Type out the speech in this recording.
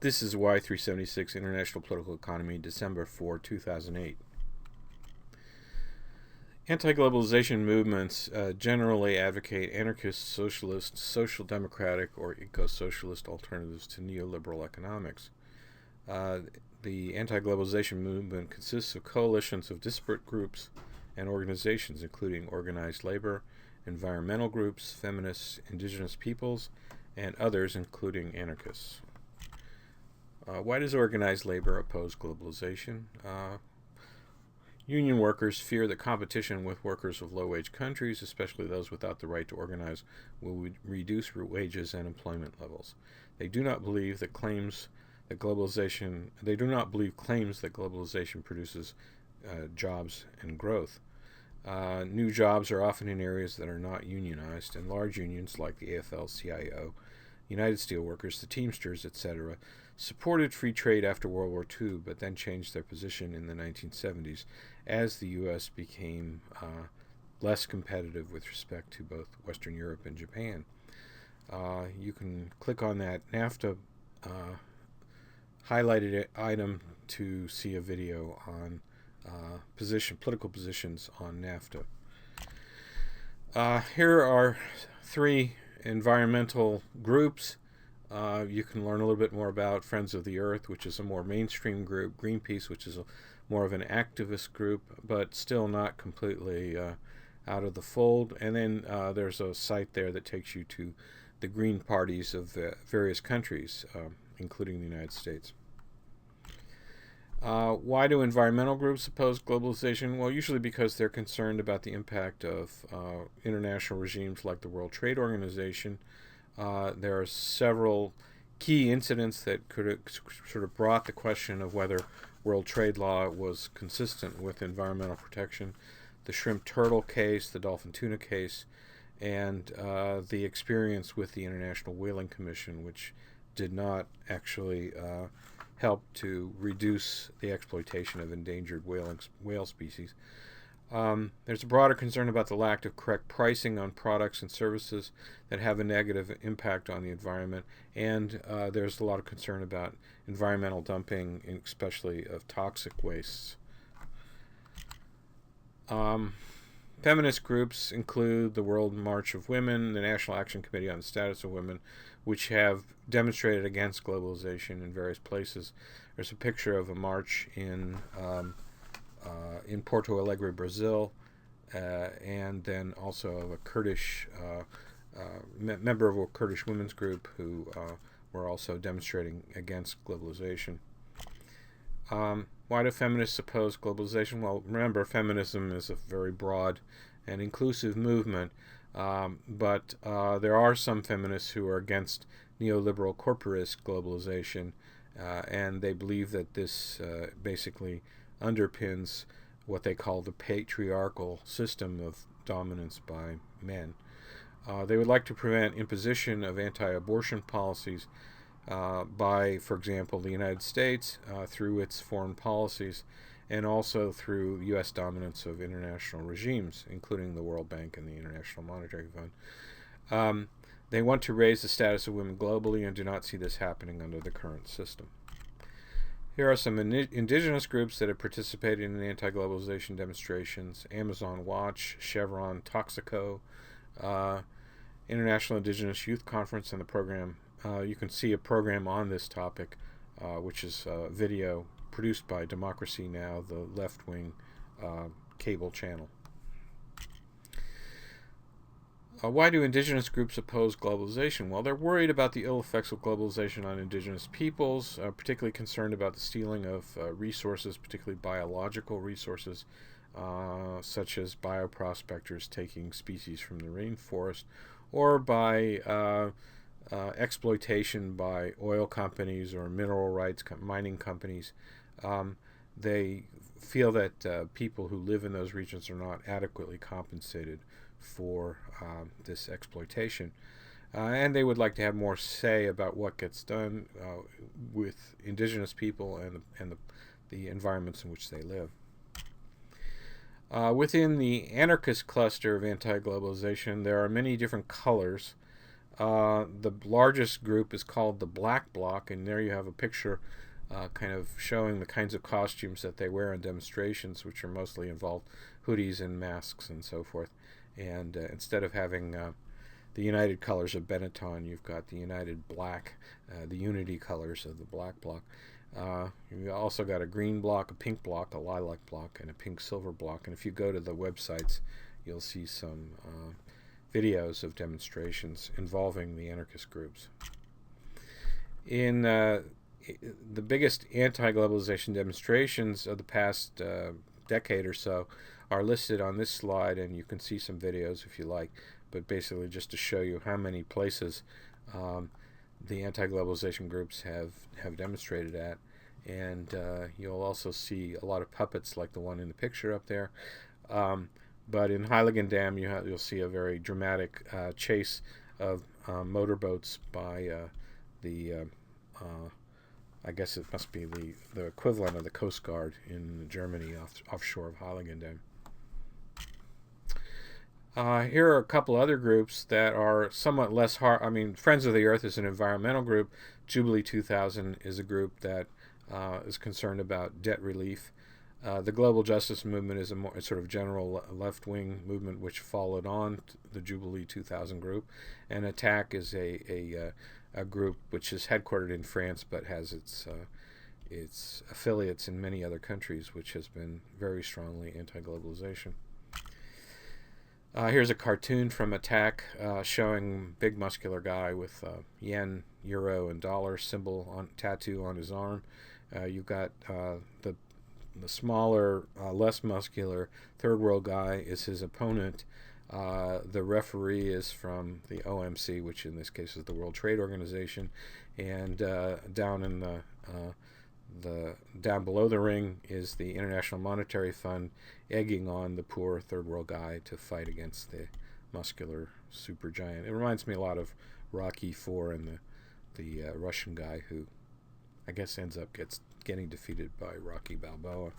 This is Y376 International Political Economy, December 4, 2008. Anti-globalization movements generally advocate anarchist, socialist, social democratic, or eco-socialist alternatives to neoliberal economics. The anti-globalization movement consists of coalitions of disparate groups and organizations, including organized labor, environmental groups, feminists, indigenous peoples, and others, including anarchists. Why does organized labor oppose globalization? Union workers fear that competition with workers of low-wage countries, especially those without the right to organize, will reduce wages and employment levels. They do not believe that claims that globalization produces jobs and growth. New jobs are often in areas that are not unionized, and large unions like the AFL-CIO, United Steelworkers, the Teamsters, etc., supported free trade after World War II, but then changed their position in the 1970s as the U.S. became less competitive with respect to both Western Europe and Japan. You can click on that NAFTA highlighted item to see a video on political positions on NAFTA. Here are three environmental groups. You can learn a little bit more about Friends of the Earth, which is a more mainstream group, Greenpeace, which is more of an activist group, but still not completely out of the fold. And then there's a site there that takes you to the green parties of various countries, including the United States. Why do environmental groups oppose globalization? Well, usually because they're concerned about the impact of international regimes like the World Trade Organization. There are several key incidents that could have sort of brought the question of whether world trade law was consistent with environmental protection. The shrimp turtle case, the dolphin tuna case, and the experience with the International Whaling Commission, which did not actually help to reduce the exploitation of endangered whale species. There's a broader concern about the lack of correct pricing on products and services that have a negative impact on the environment, and there's a lot of concern about environmental dumping, especially of toxic wastes. Feminist groups include the World March of Women, the National Action Committee on the Status of Women, which have demonstrated against globalization in various places. There's a picture of a march in Porto Alegre, Brazil, and then also of a Kurdish member of a Kurdish women's group who were also demonstrating against globalization. Why do feminists oppose globalization? Well, remember, feminism is a very broad and inclusive movement, but there are some feminists who are against neoliberal corporatist globalization, and they believe that this basically underpins what they call the patriarchal system of dominance by men. They would like to prevent imposition of anti-abortion policies by, for example, the United States through its foreign policies, and also through U.S. dominance of international regimes, including the World Bank and the International Monetary Fund. They want to raise the status of women globally and do not see this happening under the current system. Here are some indigenous groups that have participated in anti-globalization demonstrations: Amazon Watch, Chevron, Toxico, International Indigenous Youth Conference, and the program. You can see a program on this topic, which is a video produced by Democracy Now!, the left-wing cable channel. Why do indigenous groups oppose globalization? Well, they're worried about the ill effects of globalization on indigenous peoples, particularly concerned about the stealing of resources, particularly biological resources, such as bioprospectors taking species from the rainforest, or by exploitation by oil companies or mineral rights mining companies. They feel that people who live in those regions are not adequately compensated for this exploitation, and they would like to have more say about what gets done with indigenous people and the environments in which they live. Within the anarchist cluster of anti-globalization, there are many different colors. The largest group is called the Black Bloc, and there you have a picture kind of showing the kinds of costumes that they wear in demonstrations, which are mostly involved hoodies and masks and so forth. And instead of having the United colors of Benetton, you've got the United Black, the unity colors of the Black Bloc. You've also got a green block, a pink block, a lilac block, and a pink silver block. And if you go to the websites, you'll see some videos of demonstrations involving the anarchist groups. In the biggest anti-globalization demonstrations of the past decade or so are listed on this slide, and you can see some videos if you like, but basically just to show you how many places the anti-globalization groups have demonstrated at. And you'll also see a lot of puppets like the one in the picture up there. But in Heiligendamm, you'll see a very dramatic chase of motorboats by I guess it must be the equivalent of the Coast Guard in Germany offshore of Heiligendamm. Here are a couple other groups that are somewhat less hard. I mean, Friends of the Earth is an environmental group. Jubilee 2000 is a group that is concerned about debt relief. The Global Justice Movement is a more sort of general left-wing movement which followed on the Jubilee 2000 group. And Attack is a group which is headquartered in France but has its affiliates in many other countries, which has been very strongly anti-globalization. Here's a cartoon from Attack showing big muscular guy with yen, euro, and dollar symbol tattoo on his arm. You've got the smaller, less muscular third world guy is his opponent. The referee is from the OMC, which in this case is the World Trade Organization, and down in down below the ring is the International Monetary Fund, egging on the poor third world guy to fight against the muscular supergiant. It reminds me a lot of Rocky IV and the Russian guy who I guess ends up getting defeated by Rocky Balboa.